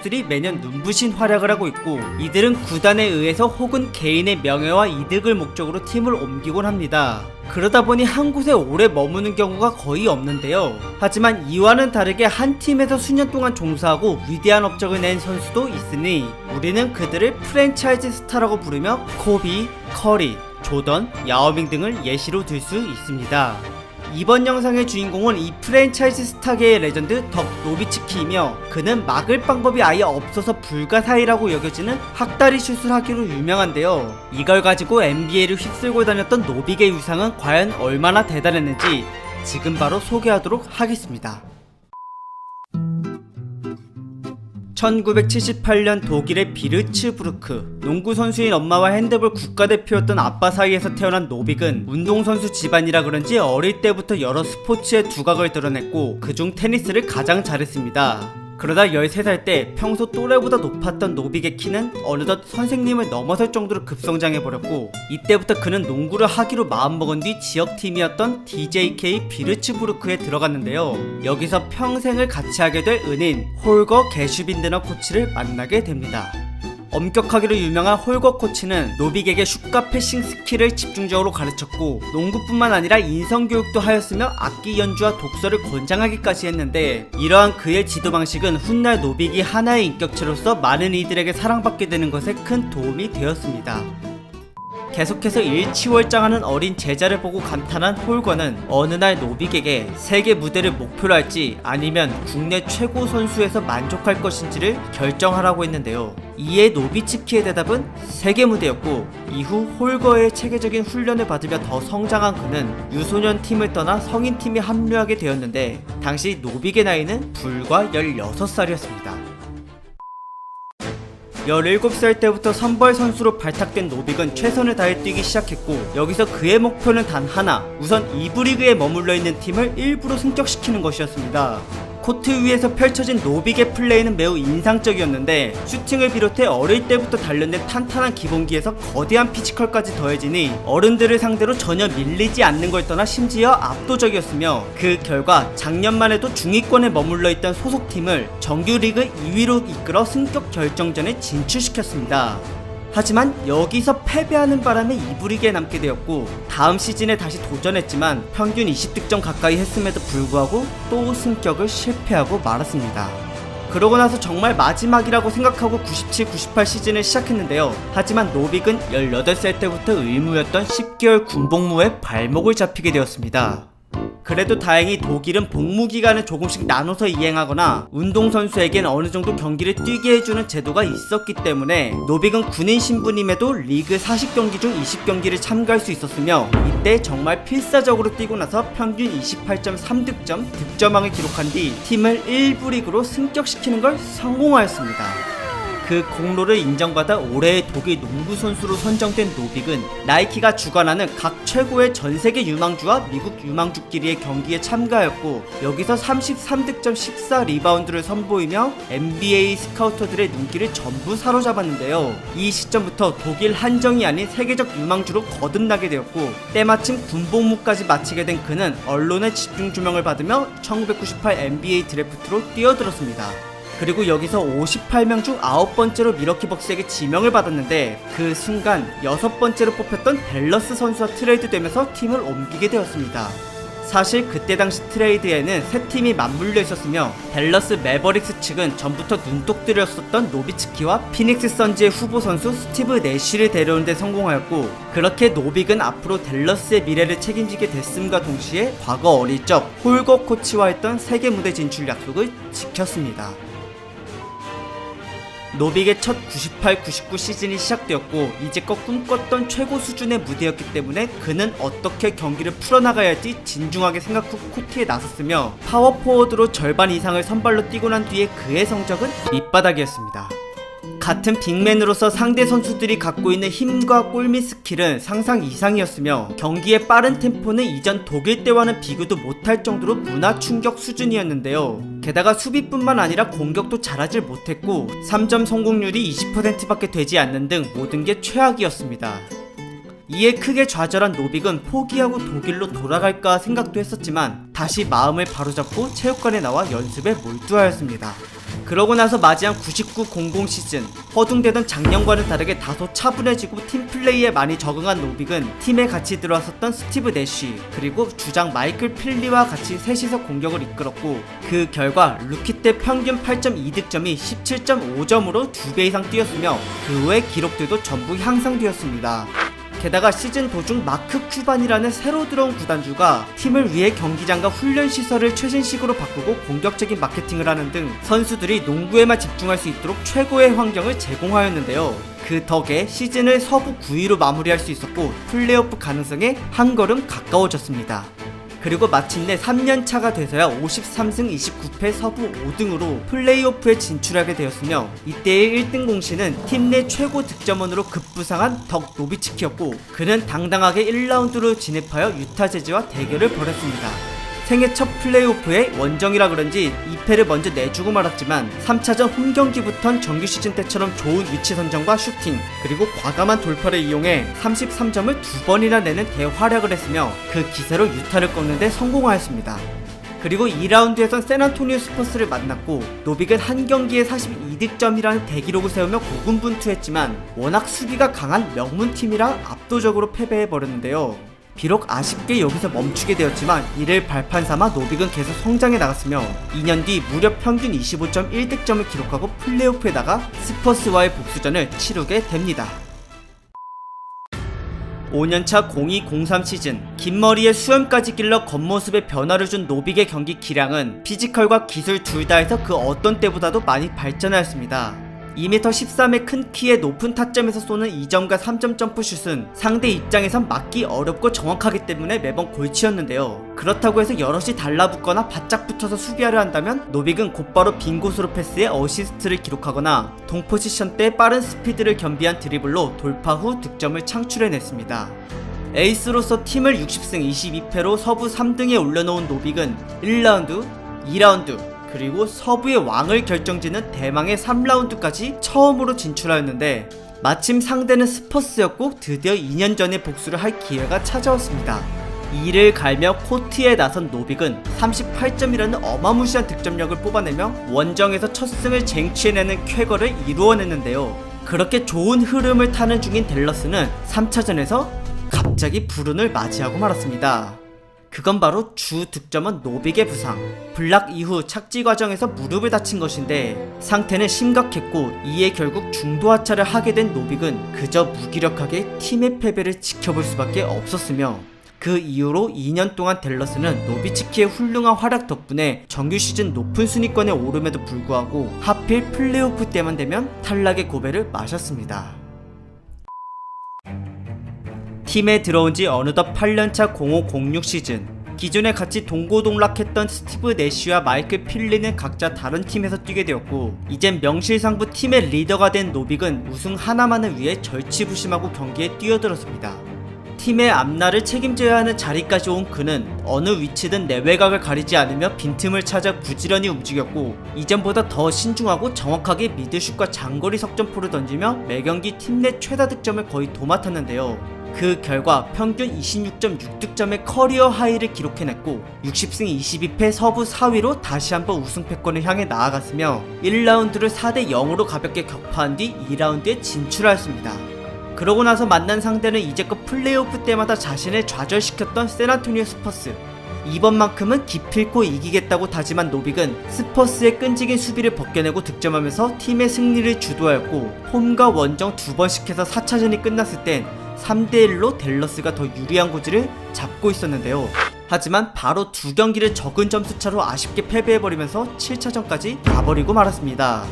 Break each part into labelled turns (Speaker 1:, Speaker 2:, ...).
Speaker 1: 들이 매년 눈부신 활약을 하고 있고, 이들은 구단에 의해서 혹은 개인의 명예와 이득을 목적으로 팀을 옮기곤 합니다. 그러다 보니 한 곳에 오래 머무는 경우가 거의 없는데요. 하지만 이와는 다르게 한 팀에서 수년 동안 종사하고 위대한 업적을 낸 선수도 있으니 우리는 그들을 프랜차이즈 스타라고 부르며 코비, 커리, 조던, 야오밍 등을 예시로 들 수 있습니다. 이번 영상의 주인공은 이 프랜차이즈 스타계의 레전드 덕 노비츠키이며, 그는 막을 방법이 아예 없어서 불가사의라고 여겨지는 학다리 슛을 하기로 유명한데요. 이걸 가지고 NBA를 휩쓸고 다녔던 노빅의 위상은 과연 얼마나 대단했는지 지금 바로 소개하도록 하겠습니다. 1978년 독일의 비르츠부르크, 농구 선수인 엄마와 핸드볼 국가대표였던 아빠 사이에서 태어난 노빅은 운동선수 집안이라 그런지 어릴 때부터 여러 스포츠의 두각을 드러냈고, 그중 테니스를 가장 잘했습니다. 그러다 13살 때 평소 또래보다 높았던 노빅의 키는 어느덧 선생님을 넘어설 정도로 급성장해버렸고, 이때부터 그는 농구를 하기로 마음먹은 뒤 지역팀이었던 DJK 비르츠부르크에 들어갔는데요. 여기서 평생을 같이 하게 될 은인 홀거 게슈빈드너 코치를 만나게 됩니다. 엄격하기로 유명한 홀거 코치는 노빅에게 슛과 패싱 스킬을 집중적으로 가르쳤고, 농구뿐만 아니라 인성교육도 하였으며 악기 연주와 독서를 권장하기까지 했는데, 이러한 그의 지도 방식은 훗날 노빅이 하나의 인격체로서 많은 이들에게 사랑받게 되는 것에 큰 도움이 되었습니다. 계속해서 일치월장하는 어린 제자를 보고 감탄한 홀거는 어느 날 노빅에게 세계 무대를 목표로 할지 아니면 국내 최고 선수에서 만족할 것인지를 결정하라고 했는데요. 이에 노비츠키의 대답은 세계 무대였고, 이후 홀거의 체계적인 훈련을 받으며 더 성장한 그는 유소년 팀을 떠나 성인 팀에 합류하게 되었는데, 당시 노빅의 나이는 불과 16살이었습니다. 17살 때부터 선발 선수로 발탁된 노빅은 최선을 다해 뛰기 시작했고, 여기서 그의 목표는 단 하나, 우선 2부 리그에 머물러 있는 팀을 일부러 승격시키는 것이었습니다. 코트 위에서 펼쳐진 노빅의 플레이는 매우 인상적이었는데, 슈팅을 비롯해 어릴 때부터 단련된 탄탄한 기본기에서 거대한 피지컬까지 더해지니 어른들을 상대로 전혀 밀리지 않는 걸 떠나 심지어 압도적이었으며, 그 결과 작년만 해도 중위권에 머물러 있던 소속팀을 정규리그 2위로 이끌어 승격 결정전에 진출시켰습니다. 하지만 여기서 패배하는 바람에 2부 리그에 남게 되었고, 다음 시즌에 다시 도전했지만 평균 20득점 가까이 했음에도 불구하고 또 승격을 실패하고 말았습니다. 그러고 나서 정말 마지막이라고 생각하고 97-98 시즌을 시작했는데요. 하지만 노빅은 18살 때부터 의무였던 10개월 군복무에 발목을 잡히게 되었습니다. 그래도 다행히 독일은 복무 기간을 조금씩 나눠서 이행하거나 운동선수에겐 어느 정도 경기를 뛰게 해주는 제도가 있었기 때문에 노빅은 군인 신분임에도 리그 40경기 중 20경기를 참가할 수 있었으며, 이때 정말 필사적으로 뛰고 나서 평균 28.3득점, 득점왕을 기록한 뒤 팀을 1부 리그로 승격시키는 걸 성공하였습니다. 그 공로를 인정받아 올해의 독일 농구 선수로 선정된 노빅은 나이키가 주관하는 각 최고의 전세계 유망주와 미국 유망주끼리의 경기에 참가하였고, 여기서 33득점 14리바운드를 선보이며 NBA 스카우터들의 눈길을 전부 사로잡았는데요. 이 시점부터 독일 한정이 아닌 세계적 유망주로 거듭나게 되었고, 때마침 군복무까지 마치게 된 그는 언론의 집중 조명을 받으며 1998 NBA 드래프트로 뛰어들었습니다. 그리고 여기서 58명 중 9번째로 미러키 벅스에게 지명을 받았는데, 그 순간 6번째로 뽑혔던 댈러스 선수와 트레이드되면서 팀을 옮기게 되었습니다. 사실 그때 당시 트레이드에는 세 팀이 맞물려 있었으며, 댈러스 매버릭스 측은 전부터 눈독들이었었던 노비츠키와 피닉스 선즈의 후보 선수 스티브 내쉬를 데려온 데 성공하였고, 그렇게 노빅은 앞으로 댈러스의 미래를 책임지게 됐음과 동시에 과거 어릴 적 홀거 코치와 했던 세계 무대 진출 약속을 지켰습니다. 노빅의 첫 98-99 시즌이 시작되었고, 이제껏 꿈꿨던 최고 수준의 무대였기 때문에 그는 어떻게 경기를 풀어나가야 할지 진중하게 생각 후 코트에 나섰으며, 파워포워드로 절반 이상을 선발로 뛰고 난 뒤에 그의 성적은 밑바닥이었습니다. 같은 빅맨으로서 상대 선수들이 갖고 있는 힘과 골밑 스킬은 상상 이상이었으며, 경기의 빠른 템포는 이전 독일 때와는 비교도 못할 정도로 문화 충격 수준이었는데요. 게다가 수비뿐만 아니라 공격도 잘하질 못했고, 3점 성공률이 20%밖에 되지 않는 등 모든 게 최악이었습니다. 이에 크게 좌절한 노빅은 포기하고 독일로 돌아갈까 생각도 했었지만, 다시 마음을 바로잡고 체육관에 나와 연습에 몰두하였습니다. 그러고 나서 맞이한 99-00 시즌, 허둥대던 작년과는 다르게 다소 차분해지고 팀 플레이에 많이 적응한 노빅은 팀에 같이 들어왔었던 스티브 내쉬 그리고 주장 마이클 필리와 같이 셋이서 공격을 이끌었고, 그 결과 루키 때 평균 8.2득점이 17.5점으로 2배 이상 뛰었으며 그 외 기록들도 전부 향상되었습니다. 게다가 시즌 도중 마크 큐반이라는 새로 들어온 구단주가 팀을 위해 경기장과 훈련 시설을 최신식으로 바꾸고 공격적인 마케팅을 하는 등 선수들이 농구에만 집중할 수 있도록 최고의 환경을 제공하였는데요. 그 덕에 시즌을 서부 9위로 마무리할 수 있었고 플레이오프 가능성에 한 걸음 가까워졌습니다. 그리고 마침내 3년차가 돼서야 53승 29패 서부 5등으로 플레이오프에 진출하게 되었으며, 이때의 1등 공신은 팀 내 최고 득점원으로 급부상한 덕 노비츠키였고, 그는 당당하게 1라운드로 진입하여 유타 재즈와 대결을 벌였습니다. 생애 첫 플레이오프에 원정이라 그런지 2패를 먼저 내주고 말았지만 3차전 홈경기부턴 정규 시즌 때처럼 좋은 위치 선정과 슈팅 그리고 과감한 돌파를 이용해 33점을 2번이나 내는 대활약을 했으며 그 기세로 유타를 꺾는 데 성공하였습니다. 그리고 2라운드에선 샌안토니오 스퍼스를 만났고, 노빅은 한 경기에 42득점이라는 대기록을 세우며 고군분투했지만 워낙 수비가 강한 명문팀이라 압도적으로 패배해버렸는데요. 비록 아쉽게 여기서 멈추게 되었지만 이를 발판삼아 노빅은 계속 성장해 나갔으며 2년 뒤 무려 평균 25.1득점을 기록하고 플레이오프에 나가 스퍼스와의 복수전을 치르게 됩니다. 5년차 02-03 시즌, 긴 머리에 수염까지 길러 겉모습에 변화를 준 노빅의 경기 기량은 피지컬과 기술 둘 다에서 그 어떤 때보다도 많이 발전하였습니다. 2m13의 큰 키에 높은 타점에서 쏘는 2점과 3점 점프슛은 상대 입장에선 막기 어렵고 정확하기 때문에 매번 골치였는데요. 그렇다고 해서 여럿이 달라붙거나 바짝 붙어서 수비하려 한다면 노빅은 곧바로 빈 곳으로 패스해 어시스트를 기록하거나 동포지션 때 빠른 스피드를 겸비한 드리블로 돌파 후 득점을 창출해냈습니다. 에이스로서 팀을 60승 22패로 서부 3등에 올려놓은 노빅은 1라운드, 2라운드, 그리고 서부의 왕을 결정짓는 대망의 3라운드까지 처음으로 진출하였는데, 마침 상대는 스퍼스였고 드디어 2년 전에 복수를 할 기회가 찾아왔습니다. 이를 갈며 코트에 나선 노빅은 38점이라는 어마무시한 득점력을 뽑아내며 원정에서 첫 승을 쟁취해내는 쾌거를 이루어냈는데요. 그렇게 좋은 흐름을 타는 중인 댈러스는 3차전에서 갑자기 불운을 맞이하고 말았습니다. 그건 바로 주 득점원 노빅의 부상. 블락 이후 착지 과정에서 무릎을 다친 것인데 상태는 심각했고, 이에 결국 중도 하차를 하게 된 노빅은 그저 무기력하게 팀의 패배를 지켜볼 수밖에 없었으며, 그 이후로 2년 동안 댈러스는 노비츠키의 훌륭한 활약 덕분에 정규 시즌 높은 순위권에 오름에도 불구하고 하필 플레이오프 때만 되면 탈락의 고배를 마셨습니다. 팀에 들어온 지 어느덧 8년차 05-06 시즌, 기존에 같이 동고동락했던 스티브 내쉬와 마이클 필리는 각자 다른 팀에서 뛰게 되었고, 이젠 명실상부 팀의 리더가 된 노빅은 우승 하나만을 위해 절치부심하고 경기에 뛰어들었습니다. 팀의 앞날을 책임져야 하는 자리까지 온 그는 어느 위치든 내외곽을 가리지 않으며 빈틈을 찾아 부지런히 움직였고, 이전보다 더 신중하고 정확하게 미드슛과 장거리 석점포를 던지며 매경기 팀 내 최다 득점을 거의 도맡았는데요. 그 결과 평균 26.6득점의 커리어 하이를 기록해냈고 60승 22패 서부 4위로 다시 한번 우승패권을 향해 나아갔으며 1라운드를 4대0으로 가볍게 격파한 뒤 2라운드에 진출하였습니다. 그러고 나서 만난 상대는 이제껏 플레이오프 때마다 자신을 좌절시켰던 샌안토니오 스퍼스. 이번만큼은 기필코 이기겠다고 다짐한 노빅은 스퍼스의 끈질긴 수비를 벗겨내고 득점하면서 팀의 승리를 주도하였고, 홈과 원정 2번씩 해서 4차전이 끝났을 땐 3대1로 댈러스가 더 유리한 고지를 잡고 있었는데요. 하지만 바로 2경기를 적은 점수차로 아쉽게 패배해버리면서 7차전까지 가버리고 말았습니다.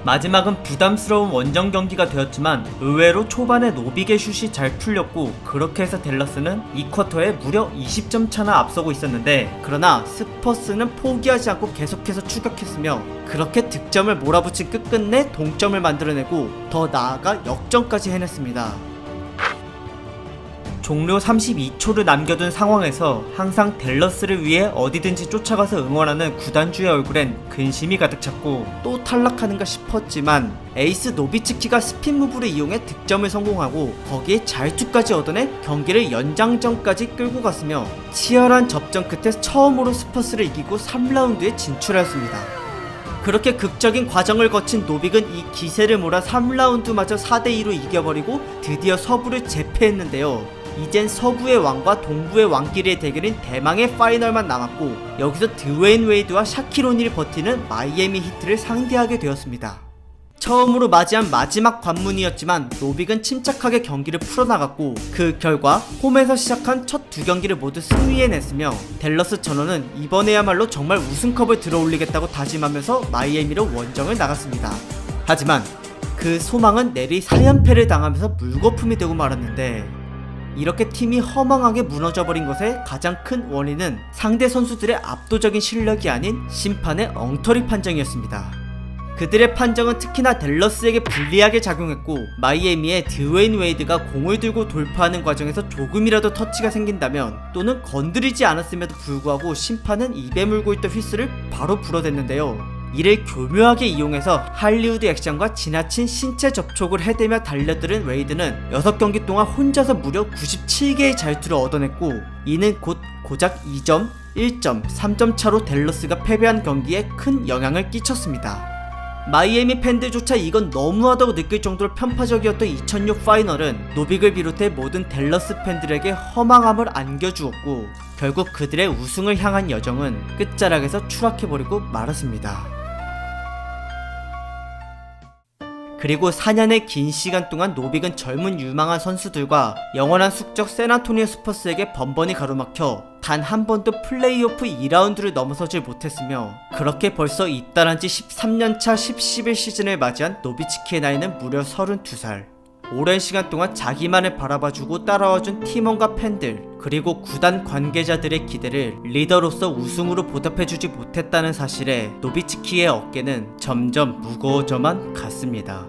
Speaker 1: 마지막은 부담스러운 원정 경기가 되었지만 의외로 초반에 노빅의 슛이 잘 풀렸고, 그렇게 해서 댈러스는 2쿼터에 무려 20점 차나 앞서고 있었는데, 그러나 스퍼스는 포기하지 않고 계속해서 추격했으며 그렇게 득점을 몰아붙인 끝끝내 동점을 만들어내고 더 나아가 역전까지 해냈습니다. 종료 32초를 남겨둔 상황에서 항상 댈러스를 위해 어디든지 쫓아가서 응원하는 구단주의 얼굴엔 근심이 가득 찼고, 또 탈락하는가 싶었지만 에이스 노비츠키가 스핀 무브를 이용해 득점을 성공하고 거기에 잘투까지 얻어내 경기를 연장전까지 끌고 갔으며 치열한 접전 끝에 처음으로 스퍼스를 이기고 3라운드에 진출하였습니다. 그렇게 극적인 과정을 거친 노빅은 이 기세를 몰아 3라운드마저 4대2로 이겨버리고 드디어 서부를 제패했는데요. 이젠 서부의 왕과 동부의 왕끼리의 대결인 대망의 파이널만 남았고, 여기서 드웨인 웨이드와 샤킬 오닐이 버티는 마이애미 히트를 상대하게 되었습니다. 처음으로 맞이한 마지막 관문이었지만 노빅은 침착하게 경기를 풀어나갔고, 그 결과 홈에서 시작한 첫 두 경기를 모두 승리해냈으며, 댈러스 전원은 이번에야말로 정말 우승컵을 들어올리겠다고 다짐하면서 마이애미로 원정을 나갔습니다. 하지만 그 소망은 내리 4연패를 당하면서 물거품이 되고 말았는데, 이렇게 팀이 허망하게 무너져버린 것의 가장 큰 원인은 상대 선수들의 압도적인 실력이 아닌 심판의 엉터리 판정이었습니다. 그들의 판정은 특히나 댈러스에게 불리하게 작용했고, 마이애미의 드웨인 웨이드가 공을 들고 돌파하는 과정에서 조금이라도 터치가 생긴다면, 또는 건드리지 않았음에도 불구하고 심판은 입에 물고 있던 휘슬을 바로 불어댔는데요. 이를 교묘하게 이용해서 할리우드 액션과 지나친 신체 접촉을 해대며 달려들은 웨이드는 6경기 동안 혼자서 무려 97개의 잘투를 얻어냈고, 이는 곧 고작 2점, 1점, 3점 차로 댈러스가 패배한 경기에 큰 영향을 끼쳤습니다. 마이애미 팬들조차 이건 너무하다고 느낄 정도로 편파적이었던 2006 파이널은 노빅을 비롯해 모든 댈러스 팬들에게 허망함을 안겨주었고, 결국 그들의 우승을 향한 여정은 끝자락에서 추락해버리고 말았습니다. 그리고 4년의 긴 시간 동안 노빅은 젊은 유망한 선수들과 영원한 숙적 샌안토니오 스퍼스에게 번번이 가로막혀 단 한 번도 플레이오프 2라운드를 넘어서질 못했으며, 그렇게 벌써 입단한 지 13년차 10-11 시즌을 맞이한 노비츠키의 나이는 무려 32살. 오랜 시간 동안 자기만을 바라봐주고 따라와준 팀원과 팬들, 그리고 구단 관계자들의 기대를 리더로서 우승으로 보답해주지 못했다는 사실에 노비츠키의 어깨는 점점 무거워져만 갔습니다.